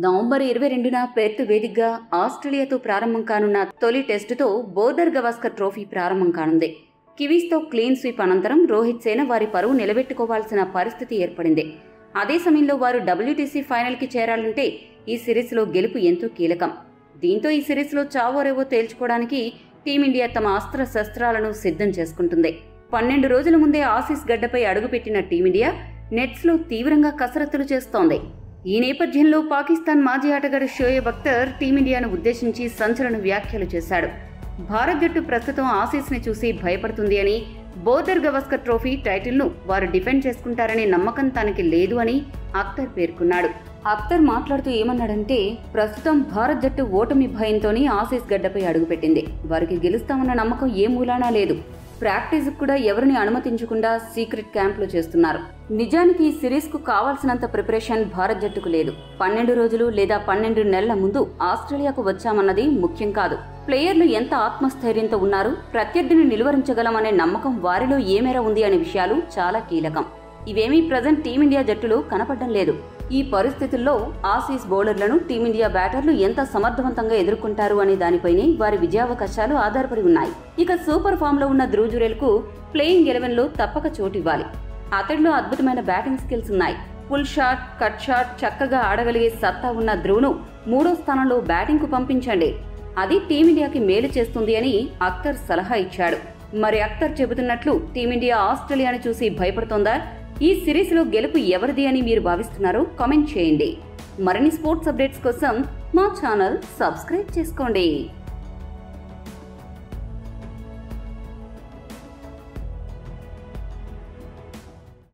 November 22న Perth వేదికగా ఆస్ట్రేలియాతో ప్రారంభం కానున్న తొలి టెస్టుతో బోర్డర్ గవాస్కర్ ట్రోఫీ ప్రారంభం కానుంది. కివీస్తో క్లీన్ స్వీప్ అనంతరం రోహిత్ సేన వారి పరువు నిలబెట్టుకోవాల్సిన పరిస్థితి ఏర్పడింది. అదే సమయంలో వారు WTC ఫైనల్కి చేరాలంటే ఈ సిరీస్లో గెలుపు ఎంతో కీలకం. దీంతో ఈ సిరీస్లో చావోరేవో తేల్చుకోవడానికి టీమిండియా తమ అస్త్ర శస్త్రాలను సిద్ధం చేసుకుంటుంది. 12 రోజుల ముందే ఆసీస్ గడ్డపై అడుగుపెట్టిన టీమిండియా నెట్స్లో తీవ్రంగా కసరత్తులు చేస్తోంది. ఈ నేపథ్యంలో పాకిస్తాన్ మాజీ ఆటగాడు షోయబ్ అఖ్తర్ టీమిండియాను ఉద్దేశించి సంచలన వ్యాఖ్యలు చేశాడు. భారత్ జట్టు ప్రస్తుతం ఆసీస్ని చూసి భయపడుతుంది అని, బోర్డర్ గవాస్కర్ ట్రోఫీ టైటిల్ను వారు డిఫెండ్ చేసుకుంటారనే నమ్మకం తనకి లేదు అని అఖ్తర్ పేర్కొన్నాడు. అఖ్తర్ మాట్లాడుతూ ఏమన్నాడంటే, ప్రస్తుతం భారత్ జట్టు ఓటమి భయంతోనే ఆసీస్ గడ్డపై అడుగుపెట్టింది. వారికి గెలుస్తామన్న నమ్మకం ఏ మూలానా లేదు. ప్రాక్టీస్ కూడా ఎవరిని అనుమతించకుండా సీక్రెట్ క్యాంపులు చేస్తున్నారు. నిజానికి ఈ సిరీస్ కు కావాల్సినంత ప్రిపరేషన్ భారత్ జట్టుకు లేదు. 12 రోజులు లేదా 12 నెలల ముందు ఆస్ట్రేలియాకు వచ్చామన్నది ముఖ్యం కాదు. ప్లేయర్లు ఎంత ఆత్మస్థైర్యంతో ఉన్నారు, ప్రత్యర్థిని నిలువరించగలమనే నమ్మకం వారిలో ఏ మేర ఉంది అనే విషయాలు చాలా కీలకం. ఇవేమీ ప్రజెంట్ టీమిండియా జట్టులో కనపడడం లేదు. ఈ పరిస్థితుల్లో ఆసీస్ బౌలర్లను టీమిండియా బ్యాటర్లు ఎంత సమర్థవంతంగా ఎదుర్కొంటారు అనే దానిపైనే వారి విజయావకాశాలు ఆధారపడి ఉన్నాయి. ఇక సూపర్ ఫామ్ లో ఉన్న ధ్రువ్ జురేల్కు ప్లేయింగ్ 11లో తప్పక చోటివ్వాలి. అతడిలో అద్భుతమైన బ్యాటింగ్ స్కిల్స్ ఉన్నాయి. ఫుల్ షాట్, కట్ షాట్ చక్కగా ఆడగలిగే సత్తా ఉన్న ధ్రువ్ను 3వ స్థానంలో బ్యాటింగ్ కు పంపించండి. అది టీమిండియాకి మేలు చేస్తుంది అని అఖ్తర్ సలహా ఇచ్చాడు. మరి అఖ్తర్ చెబుతున్నట్లు టీమిండియా ఆస్ట్రేలియాను చూసి భయపడుతోందా? ఈ సిరీస్ లో గెలుపు ఎవరిది అని మీరు భావిస్తున్నారో కామెంట్ చేయండి. మరిన్ని స్పోర్ట్స్ అప్డేట్స్ కోసం మా ఛానల్ సబ్స్క్రైబ్ చేసుకోండి.